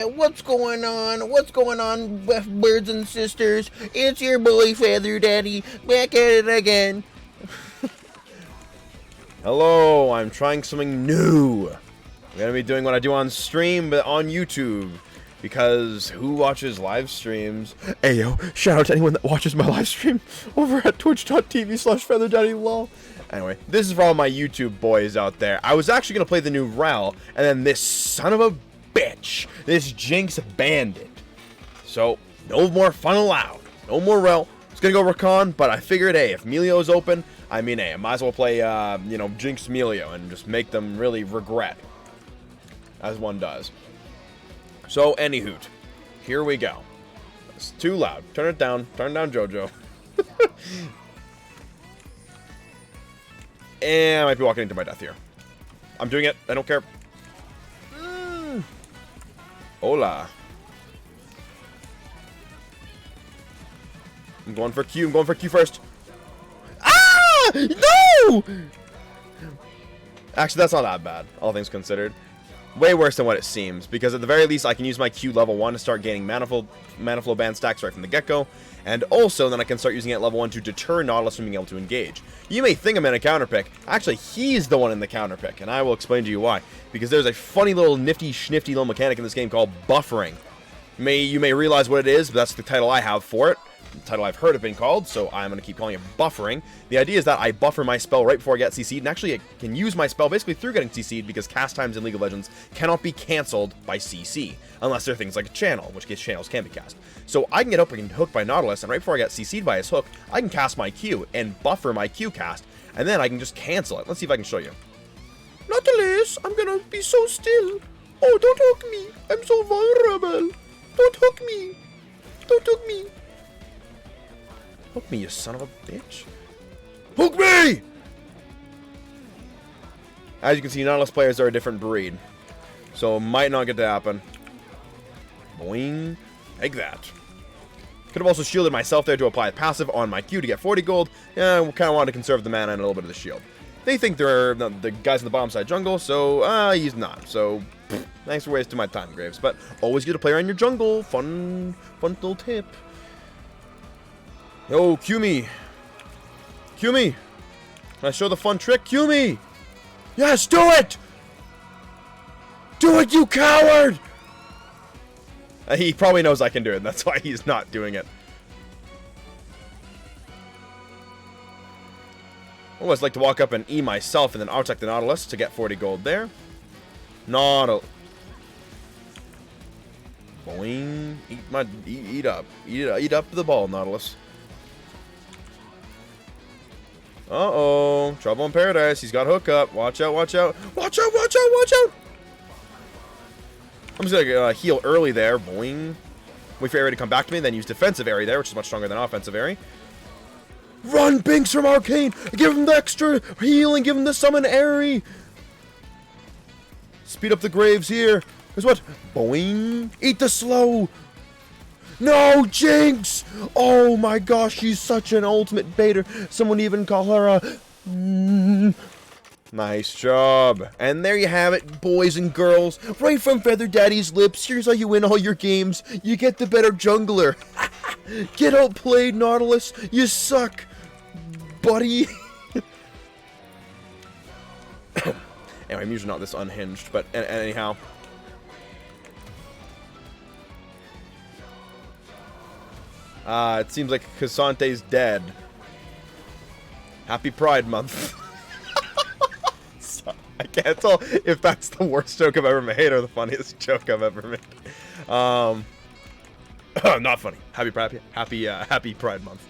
What's going on? What's going on, birds and sisters? It's your boy, Feather Daddy, back at it again. Hello, I'm trying something new. I'm gonna be doing what I do on stream, but on YouTube. Because who watches live streams? Ayo, shout out to anyone that watches my live stream over at twitch.tv/featherdaddy.lol. Anyway, this is for all my YouTube boys out there. I was actually gonna play the new Rel, and then this son of a bitch, this Jinx banned it. So, no more fun allowed. No more Rel. It's gonna go Recon, but I figured, hey, if Milio's open, I mean, hey, I might as well play, Jinx Milio and just make them really regret. As one does. So, anyhoot, here we go. It's too loud. Turn it down. Turn down JoJo. And I might be walking into my death here. I'm doing it. I don't care. Hola. I'm going for Q. I'm going for Q first. Ah! No! Actually, that's not that bad, all things considered. Way worse than what it seems, because at the very least, I can use my Q level 1 to start gaining mana flow band stacks right from the get-go, and also then I can start using it at level 1 to deter Nautilus from being able to engage. You may think I'm in a counter pick. Actually, he's the one in the counter pick, and I will explain to you why. Because there's a funny little nifty-schnifty little mechanic in this game called buffering. You may realize what it is, but that's the title I have for it. The title I've heard it being called, so I'm going to keep calling it buffering. The idea is that I buffer my spell right before I get CC'd, and actually I can use my spell basically through getting CC'd, because cast times in League of Legends cannot be cancelled by CC, unless there are things like a channel, in which case channels can be cast. So I can get hooked by Nautilus, and right before I get CC'd by his hook, I can cast my Q, and buffer my Q cast, and then I can just cancel it. Let's see if I can show you. Nautilus, I'm gonna be so still. Oh, don't hook me. I'm so vulnerable. Don't hook me. Don't hook me. Hook me, you son of a bitch. Hook me! As you can see, Nautilus players are a different breed. So it might not get to happen. Boing. Like that. Could have also shielded myself there to apply a passive on my Q to get 40 gold. Yeah, I kind of wanted to conserve the mana and a little bit of the shield. They think they're the guys in the bottom side jungle, so he's not. So, thanks for wasting my time, Graves. But always get a player on your jungle. Fun little tip. Yo, Q me. Q me. Can I show the fun trick? Q me. Yes, do it. Do it, you coward. He probably knows I can do it. That's why he's not doing it. I always like to walk up and E myself and then auto-attack the Nautilus to get 40 gold there. Nautilus. Boing. Eat up. Eat up the ball, Nautilus. Uh-oh. Trouble in paradise. He's got hook up. Watch out, watch out. Watch out, watch out, watch out. I'm just going to heal early there. Boing. Wait for area to come back to me, then use defensive area there, which is much stronger than offensive area. Run, Binks from Arcane! Give him the extra healing, give him the summon area! Speed up the Graves here. Because what? Boing. Eat the slow. No, Jinx! Oh my gosh, she's such an ultimate baiter. Someone even call her a... Nice job. And there you have it, boys and girls. Right from Feather Daddy's lips. Here's how you win all your games. You get the better jungler. Get outplayed, Nautilus. You suck, buddy. Anyway, I'm usually not this unhinged, but anyhow. It seems like Casante's dead. Happy Pride Month. I can't tell if that's the worst joke I've ever made or the funniest joke I've ever made. Not funny. Happy Pride Month.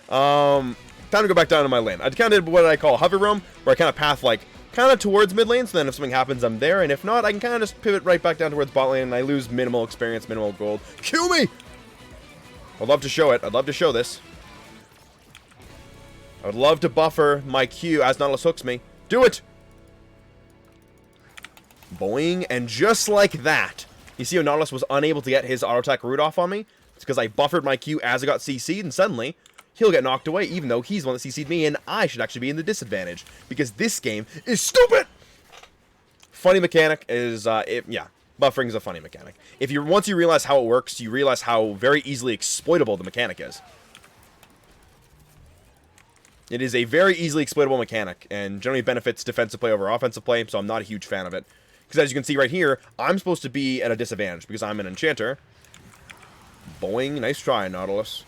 Time to go back down to my lane. I kind of did what I call hover roam, where I kind of path like kind of towards mid lane, so then if something happens, I'm there, and if not, I can kind of just pivot right back down towards bot lane, and I lose minimal experience, minimal gold. Kill me! I'd love to show it. I'd love to show this. I would love to buffer my Q as Nautilus hooks me. Do it! Boing, and just like that, you see how Nautilus was unable to get his auto-attack root off on me? It's because I buffered my Q as I got CC'd, and suddenly, he'll get knocked away, even though he's the one that CC'd me, and I should actually be in the disadvantage, because this game is stupid! funny mechanic is, yeah, buffering is a funny mechanic. Once you realize how it works, you realize how very easily exploitable the mechanic is. It is a very easily exploitable mechanic, and generally benefits defensive play over offensive play, so I'm not a huge fan of it. Because as you can see right here, I'm supposed to be at a disadvantage, because I'm an enchanter. Boing, nice try, Nautilus.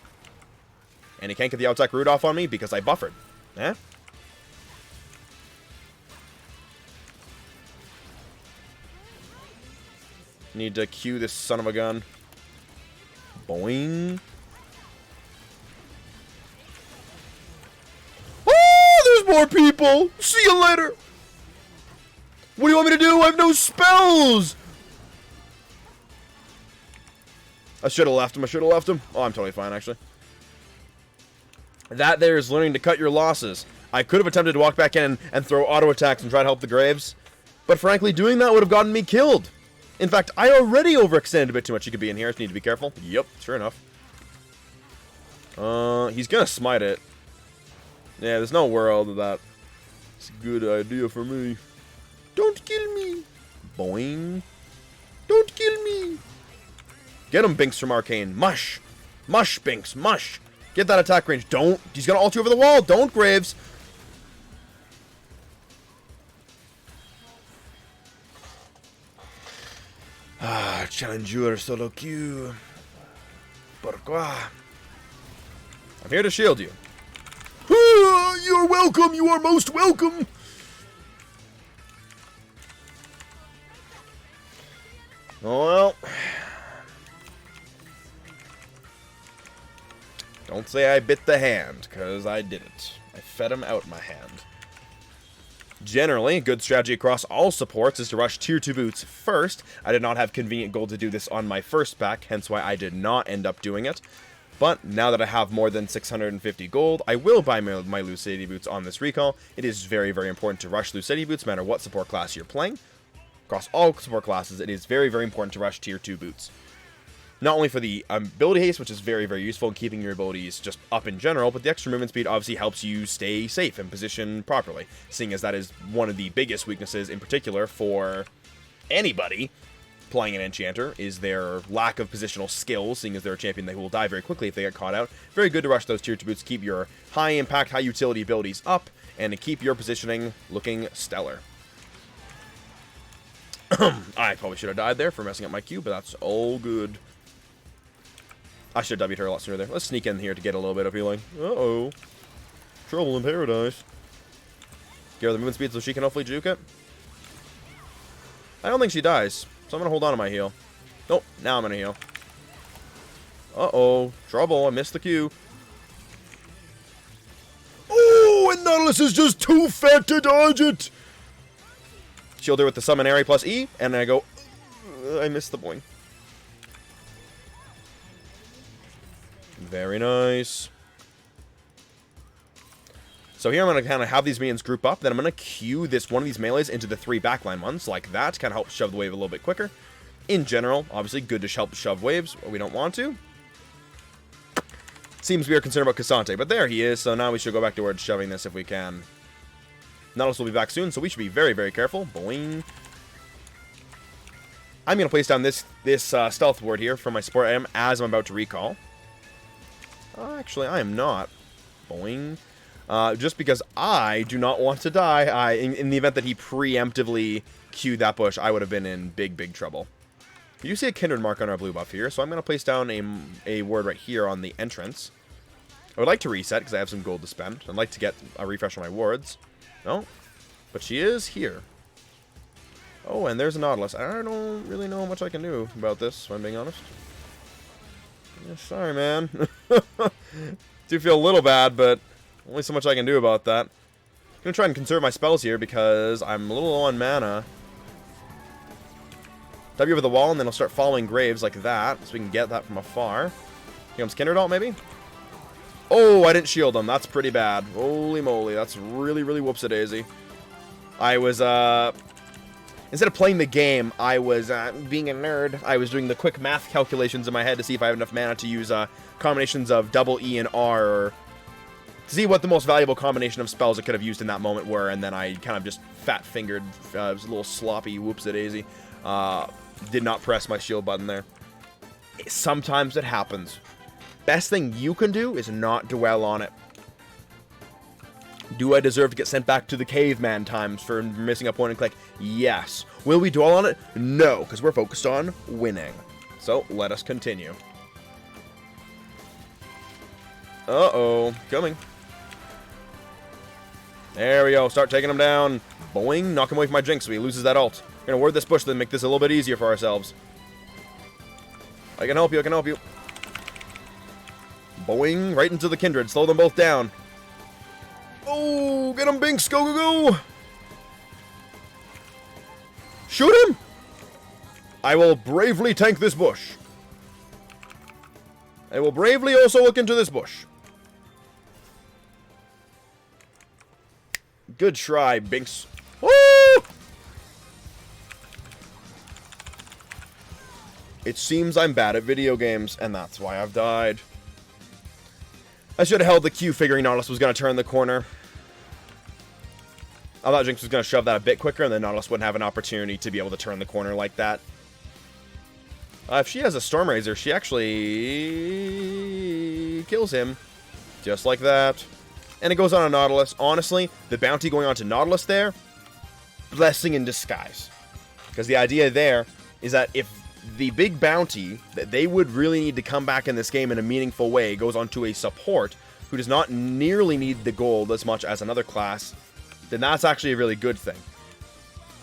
And he can't get the outside root off on me, because I buffered. Eh? Need to cue this son of a gun. Boing. More people! See you later! What do you want me to do? I have no spells! I should have left him. Oh, I'm totally fine, actually. That there is learning to cut your losses. I could have attempted to walk back in and throw auto attacks and try to help the Graves. But frankly, doing that would have gotten me killed. In fact, I already overextended a bit too much. You could be in here. I just need to be careful. Yep, sure enough. He's gonna smite it. Yeah, there's no world that it's a good idea for me. Don't kill me. Boing. Don't kill me. Get him, Binks from Arcane. Mush. Mush, Binks. Mush. Get that attack range. Don't. He's going to ult you over the wall. Don't, Graves. Ah, challenger solo queue. Pourquoi? I'm here to shield you. You're welcome. You are most welcome. Oh, well. Don't say I bit the hand, because I didn't. I fed him out my hand. Generally, a good strategy across all supports is to rush tier 2 boots first. I did not have convenient gold to do this on my first pack, hence why I did not end up doing it. But now that I have more than 650 gold, I will buy my Lucidity boots on this recall. It is very, very important to rush Lucidity boots no matter what support class you're playing. Across all support classes, it is very, very important to rush tier 2 boots. Not only for the ability haste, which is very, very useful in keeping your abilities just up in general, but the extra movement speed obviously helps you stay safe and position properly, seeing as that is one of the biggest weaknesses in particular for anybody playing an enchanter, is their lack of positional skills, seeing as they're a champion they will die very quickly if they get caught out. Very good to rush those tier 2 boots, keep your high impact, high utility abilities up, and to keep your positioning looking stellar. I probably should have died there for messing up my Q, but that's all good. I should have W'd her a lot sooner there. Let's sneak in here to get a little bit of healing. Uh-oh. Trouble in paradise. Give her the movement speed so she can hopefully juke it. I don't think she dies, so I'm going to hold on to my heal. Nope, now I'm going to heal. Uh-oh. Trouble, I missed the Q. Oh, and Nautilus is just too fat to dodge it! Shield her with the Summon Airy plus E, and then I go... I missed the boing. Very nice. So here I'm going to kind of have these minions group up. Then I'm going to queue one of these melees into the 3 backline ones, like that, to kind of help shove the wave a little bit quicker. In general, obviously, good to help shove waves. We don't want to. Seems we are concerned about Cassante, but there he is. So now we should go back towards shoving this if we can. Nautilus will be back soon, so we should be very, very careful. Boing. I'm going to place down this stealth ward here for my support item as I'm about to recall. Actually, I am not. Boing. Just because I do not want to die. In the event that he preemptively queued that bush, I would have been in big, big trouble. You do see a kindred mark on our blue buff here, so I'm going to place down a ward right here on the entrance. I would like to reset because I have some gold to spend. I'd like to get a refresh on my wards. No, but she is here. Oh, and there's a Nautilus. I don't really know how much I can do about this, if I'm being honest. Yeah, sorry, man. Do feel a little bad, but only so much I can do about that. I'm going to try and conserve my spells here because I'm a little low on mana. W over the wall, and then I'll start following Graves like that, so we can get that from afar. Here comes Kindred ult, maybe? Oh, I didn't shield him. That's pretty bad. Holy moly, that's really, really whoops-a-daisy. I was, instead of playing the game, I was, being a nerd, I was doing the quick math calculations in my head to see if I have enough mana to use, combinations of double E and R, or to see what the most valuable combination of spells I could have used in that moment were, and then I kind of just fat-fingered. It was a little sloppy, whoops-a-daisy. Did not press my shield button there. Sometimes it happens. Best thing you can do is not dwell on it. Do I deserve to get sent back to the caveman times for missing a point and click? Yes. Will we dwell on it? No, because we're focused on winning. So, let us continue. Uh-oh. Coming. There we go. Start taking him down. Boing. Knock him away from my Jinx so he loses that ult. We're going to ward this bush to make this a little bit easier for ourselves. I can help you. I can help you. Boing. Right into the Kindred. Slow them both down. Oh, get him, Binks. Go, go, go. Shoot him. I will bravely tank this bush. I will bravely also look into this bush. Good try, Binks. Woo! It seems I'm bad at video games, and that's why I've died. I should have held the Q figuring Nautilus was going to turn the corner. I thought Jinx was going to shove that a bit quicker, and then Nautilus wouldn't have an opportunity to be able to turn the corner like that. If she has a Storm Razor, she actually kills him. Just like that. And it goes on a Nautilus. Honestly, the bounty going on to Nautilus there, blessing in disguise. Because the idea there is that if the big bounty that they would really need to come back in this game in a meaningful way goes on to a support who does not nearly need the gold as much as another class, then that's actually a really good thing.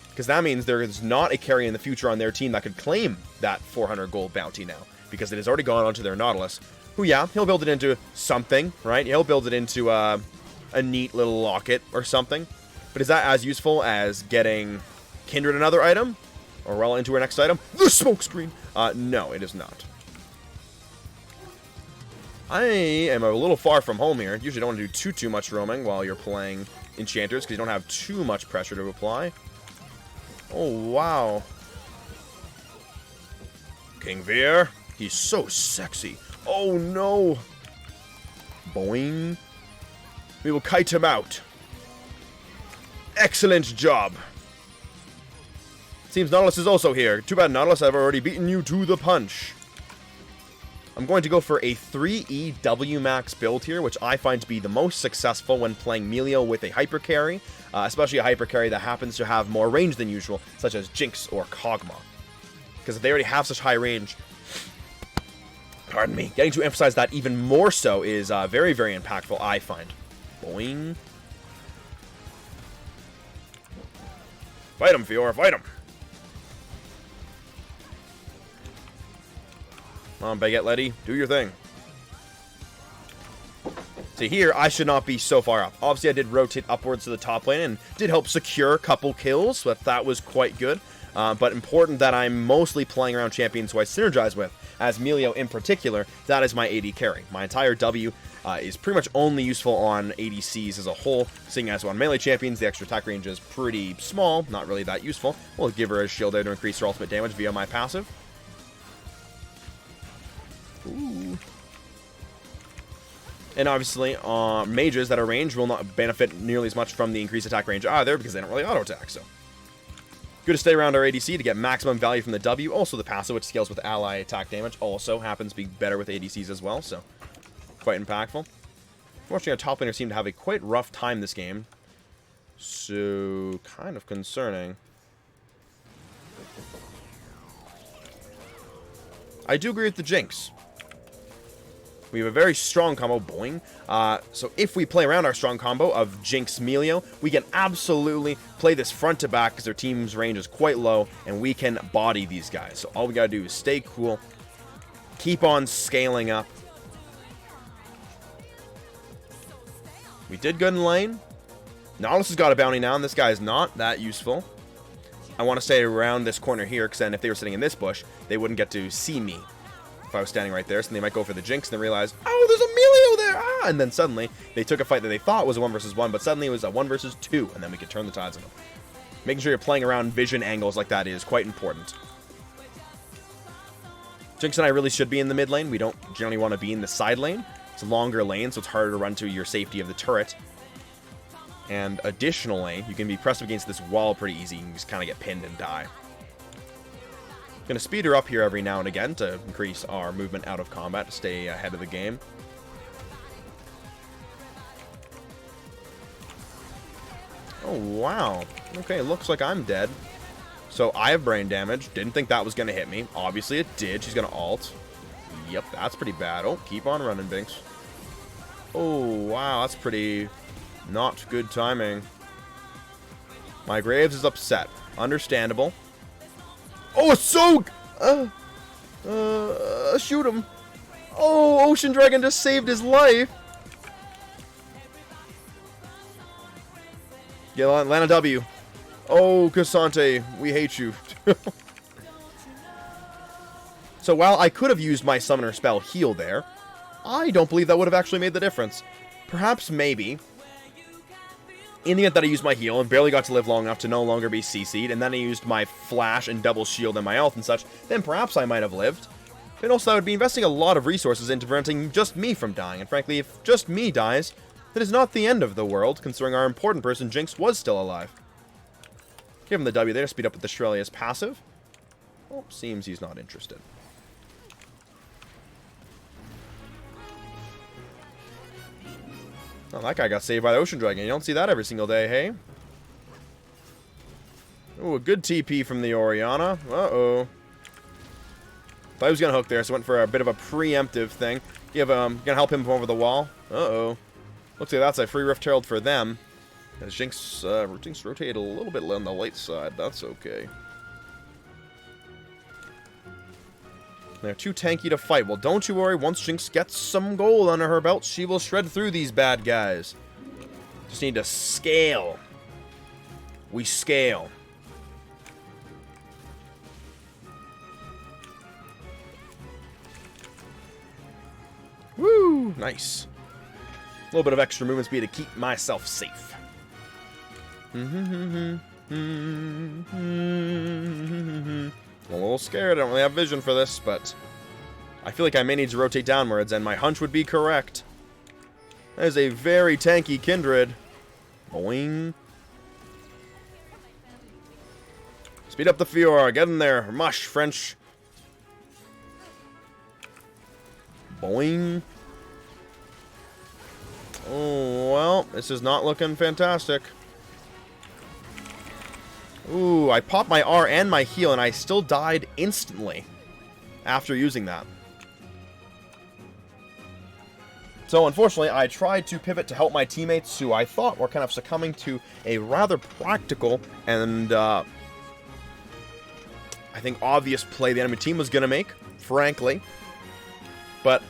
Because that means there is not a carry in the future on their team that could claim that 400 gold bounty now. Because it has already gone onto their Nautilus. Who, yeah, he'll build it into something, right? He'll build it into a neat little locket or something. But is that as useful as getting Kindred another item? Or well into our next item? The smokescreen! No, it is not. I am a little far from home here. Usually don't want to do too much roaming while you're playing Enchanters, because you don't have too much pressure to apply. Oh, wow. King Veer. He's so sexy. Oh, no. Boing. We will kite him out. Excellent job. Seems Nautilus is also here. Too bad, Nautilus, I've already beaten you to the punch. I'm going to go for a 3E W max build here, which I find to be the most successful when playing Milio with a hyper carry, especially a hyper carry that happens to have more range than usual, such as Jinx or Kog'Maw. Because if they already have such high range, pardon me, getting to emphasize that even more so is very, very impactful, I find. Boing. Fight him, Fiora, fight him. Come on, Baguette Letty, do your thing. See, here, I should not be so far up. Obviously, I did rotate upwards to the top lane and did help secure a couple kills, but that was quite good. But important that I'm mostly playing around champions who I synergize with, as Milio in particular. That is my AD carry. My entire W is pretty much only useful on ADCs as a whole, seeing as on melee champions, the extra attack range is pretty small, not really that useful. We'll give her a shield there to increase her ultimate damage via my passive. Ooh. And obviously, mages that are ranged will not benefit nearly as much from the increased attack range either, because they don't really auto-attack, so. Good to stay around our ADC to get maximum value from the W. Also the passive, which scales with ally attack damage, also happens to be better with ADCs as well, so quite impactful. Unfortunately, our top laners seem to have a quite rough time this game, so kind of concerning. I do agree with the Jinx. We have a very strong combo, boing. So if we play around our strong combo of Jinx Milio, we can absolutely play this front to back because their team's range is quite low, and we can body these guys. So all we gotta do is stay cool, keep on scaling up. We did good in lane. Nautilus has got a bounty now, and this guy is not that useful. I want to stay around this corner here, because then if they were sitting in this bush, they wouldn't get to see me if I was standing right there, so they might go for the Jinx and then realize, oh, there's a Milio there, ah! And then suddenly, they took a fight that they thought was a 1 versus 1, but suddenly it was a 1 versus 2, and then we could turn the tides on them. Making sure you're playing around vision angles like that is quite important. Jinx and I really should be in the mid lane. We don't generally want to be in the side lane, It's a longer lane, so it's harder to run to your safety of the turret. And additionally, you can be pressed against this wall pretty easy and just kind of get pinned and die. Gonna speed her up here every now and again to increase our movement out of combat to stay ahead of the game. Oh, wow. Okay, looks like I'm dead. So I have brain damage. Didn't think that was gonna hit me. Obviously it did. She's gonna ult. Yep, that's pretty bad. Oh, keep on running, Binks. Oh, wow, that's pretty not good timing. My Graves is upset. Understandable. Oh, a Soak! Shoot him. Oh, Ocean Dragon just saved his life. Get on, land a W. Oh, Cassante, we hate you. So while I could have used my summoner spell heal there, I don't believe that would have actually made the difference. Perhaps, maybe, in the event that I used my heal and barely got to live long enough to no longer be CC'd, and then I used my flash and double shield and my health and such, then perhaps I might have lived. And also, I would be investing a lot of resources into preventing just me from dying, and frankly, if just me dies, that is not the end of the world, considering our important person, Jinx, was still alive. Give him the W there to speed up with the Shurelya's passive. Oh, seems he's not interested. Oh, that guy got saved by the Ocean Dragon. You don't see that every single day, hey? Ooh, a good TP from the Orianna. Uh-oh. Thought he was going to hook there, so went for a bit of a preemptive thing. Gonna help him over the wall. Uh-oh. Looks like that's a free Rift Herald for them. As Jinx rotate a little bit on the late side. That's okay. They're too tanky to fight. Well, don't you worry. Once Jinx gets some gold under her belt, she will shred through these bad guys. Just need to scale. We scale. Woo! Nice. A little bit of extra movement speed to keep myself safe. I'm a little scared. I don't really have vision for this, but I feel like I may need to rotate downwards, and my hunch would be correct. That is a very tanky Kindred. Boing. Speed up the Fiora. Get in there. Mush, French. Boing. Oh, well, this is not looking fantastic. Ooh, I popped my R and my heal, and I still died instantly after using that. So, unfortunately, I tried to pivot to help my teammates, who I thought were kind of succumbing to a rather practical and, I think, obvious play the enemy team was going to make, frankly. But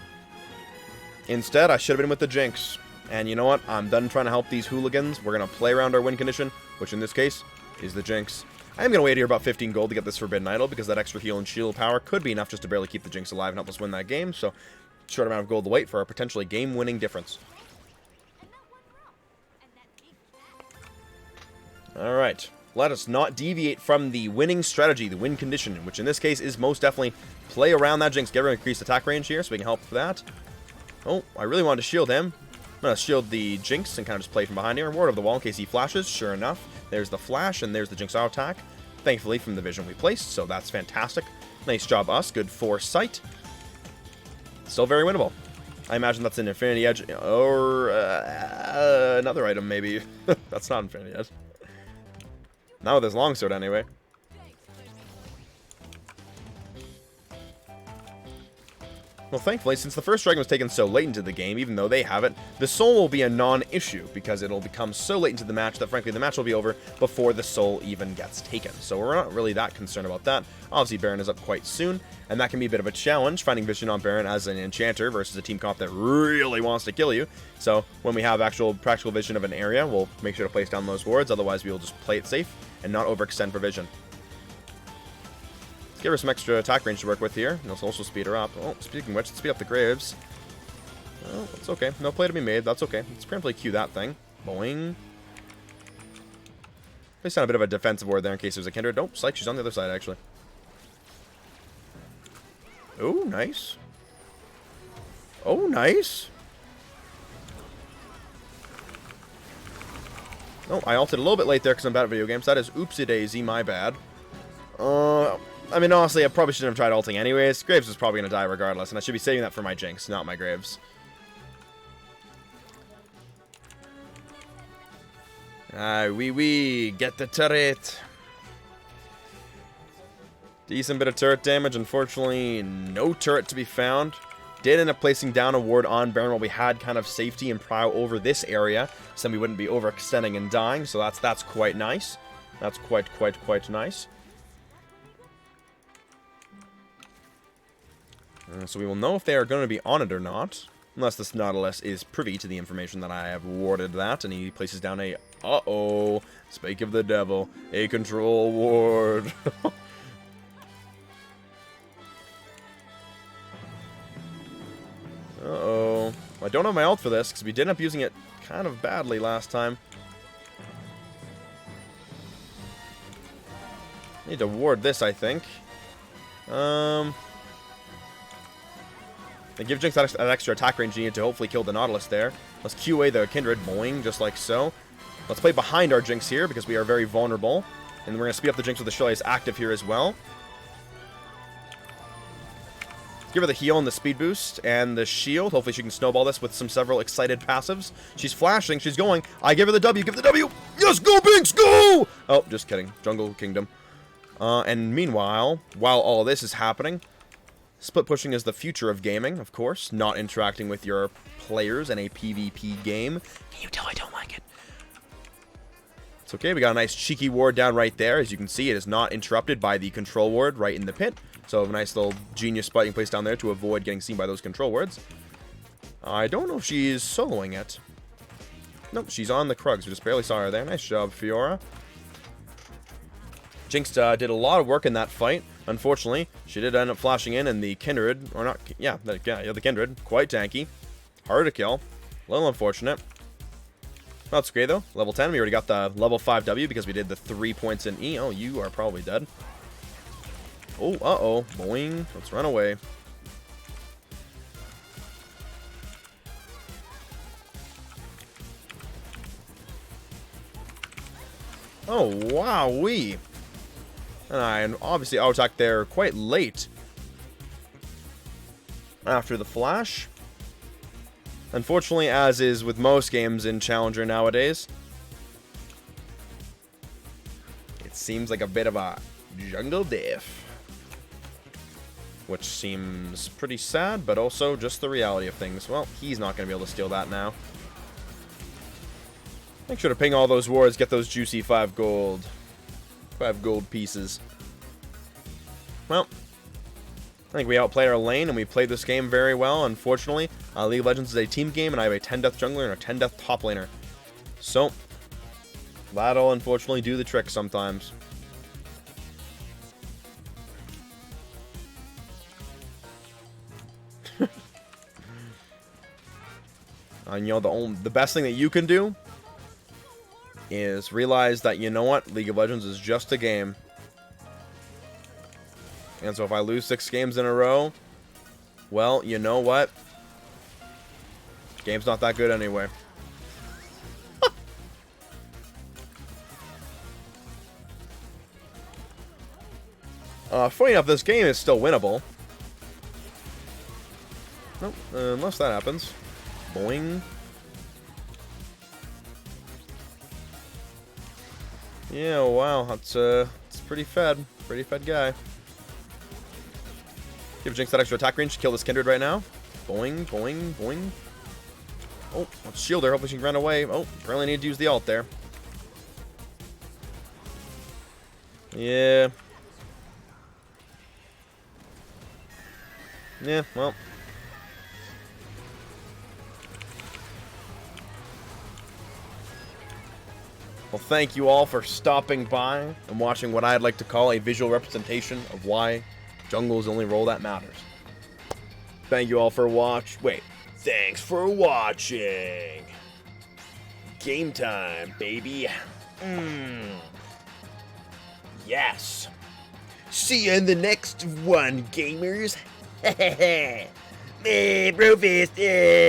instead, I should have been with the Jinx. And you know what? I'm done trying to help these hooligans. We're going to play around our win condition, which in this case is the Jinx. I am going to wait here about 15 gold to get this Forbidden Idol, because that extra heal and shield power could be enough just to barely keep the Jinx alive and help us win that game. So, short amount of gold to wait for a potentially game-winning difference. Alright. Let us not deviate from the winning strategy, the win condition, which in this case is most definitely play around that Jinx. Get her increased attack range here so we can help with that. Oh, I really wanted to shield him. I'm going to shield the Jinx and kind of just play from behind here. Ward of the wall in case he flashes. Sure enough, there's the flash and there's the Jinx auto attack. Thankfully from the vision we placed, so that's fantastic. Nice job, us. Good foresight. Still very winnable. I imagine that's an Infinity Edge or another item, maybe. That's not Infinity Edge. Not with his longsword, anyway. Well, thankfully, since the first dragon was taken so late into the game, even though they have it, the soul will be a non-issue, because it'll become so late into the match that, frankly, the match will be over before the soul even gets taken. So we're not really that concerned about that. Obviously, Baron is up quite soon, and that can be a bit of a challenge, finding vision on Baron as an enchanter versus a team comp that really wants to kill you. So when we have actual practical vision of an area, we'll make sure to place down those wards, otherwise we will just play it safe and not overextend for vision. Give her some extra attack range to work with here. And let's also speed her up. Oh, speaking of which, let's speed up the Graves. Oh, that's okay. No play to be made. That's okay. Let's preemptively Q that thing. Boing. Place down a bit of a defensive ward there in case there's a Kindred. Nope, Psych, she's on the other side, actually. Oh, nice. Oh, nice. Oh, I ulted a little bit late there because I'm bad at video games. That is oopsie-daisy, my bad. I mean, honestly, I probably shouldn't have tried ulting anyways. Graves is probably going to die regardless, and I should be saving that for my Jinx, not my Graves. Wee, get the turret. Decent bit of turret damage. Unfortunately, no turret to be found. Did end up placing down a ward on Baron while we had kind of safety and prow over this area, so then we wouldn't be overextending and dying, so that's quite nice. That's quite nice. So we will know if they are going to be on it or not, unless this Nautilus is privy to the information that I have warded that, and he places down a, spake of the devil, a control ward. Uh-oh. I don't have my ult for this, because we did end up using it kind of badly last time. Need to ward this, I think. And give Jinx that extra attack range needed to hopefully kill the Nautilus there. Let's QA the Kindred, boing, just like so. Let's play behind our Jinx here, because we are very vulnerable. And we're going to speed up the Jinx with the Shillelagh active here as well. Give her the heal and the speed boost and the shield. Hopefully she can snowball this with several excited passives. She's flashing. She's going. I give her the W. Give the W. Yes, go Binks, go! Oh, just kidding. Jungle Kingdom. And meanwhile, while all this is happening, split pushing is the future of gaming, of course. Not interacting with your players in a PvP game. Can you tell I don't like it? It's okay. We got a nice cheeky ward down right there. As you can see, it is not interrupted by the control ward right in the pit. So a nice little genius spot you can place down there to avoid getting seen by those control wards. I don't know if she's soloing it. Nope, she's on the Krugs. We just barely saw her there. Nice job, Fiora. Jinx did a lot of work in that fight. Unfortunately, she did end up flashing in, and the Kindred, or not, yeah, the Kindred, quite tanky. Hard to kill. A little unfortunate. That's great, though. Level 10, we already got the level 5 W because we did the 3 points in E. Oh, you are probably dead. Oh, uh-oh. Boing. Let's run away. Oh, wowee. And I obviously auto-attacked there quite late after the flash. Unfortunately, as is with most games in Challenger nowadays, it seems like a bit of a jungle death. Which seems pretty sad, but also just the reality of things. Well, he's not going to be able to steal that now. Make sure to ping all those wards, get those juicy 5 gold pieces. Well, I think we outplayed our lane, and we played this game very well. Unfortunately, League of Legends is a team game, and I have a 10-death jungler and a 10-death top laner. So, that'll unfortunately do the trick sometimes. And you know, the best thing that you can do is realize that, you know what, League of Legends is just a game. And so if I lose 6 games in a row, well, you know what? Game's not that good anyway. Funny enough, this game is still winnable. Nope, unless that happens. Boing. Yeah, wow, that's pretty fed. Pretty fed guy. Give Jinx that extra attack range to kill this Kindred right now. Boing, boing, boing. Oh, let's shield her. Hopefully she can run away. Oh, really need to use the ult there. Yeah. Yeah, well. Well, thank you all for stopping by and watching what I'd like to call a visual representation of why jungle is the only role that matters. Thank you all for thanks for watching. Game time, baby. Yes. See you in the next one, gamers. Brofist.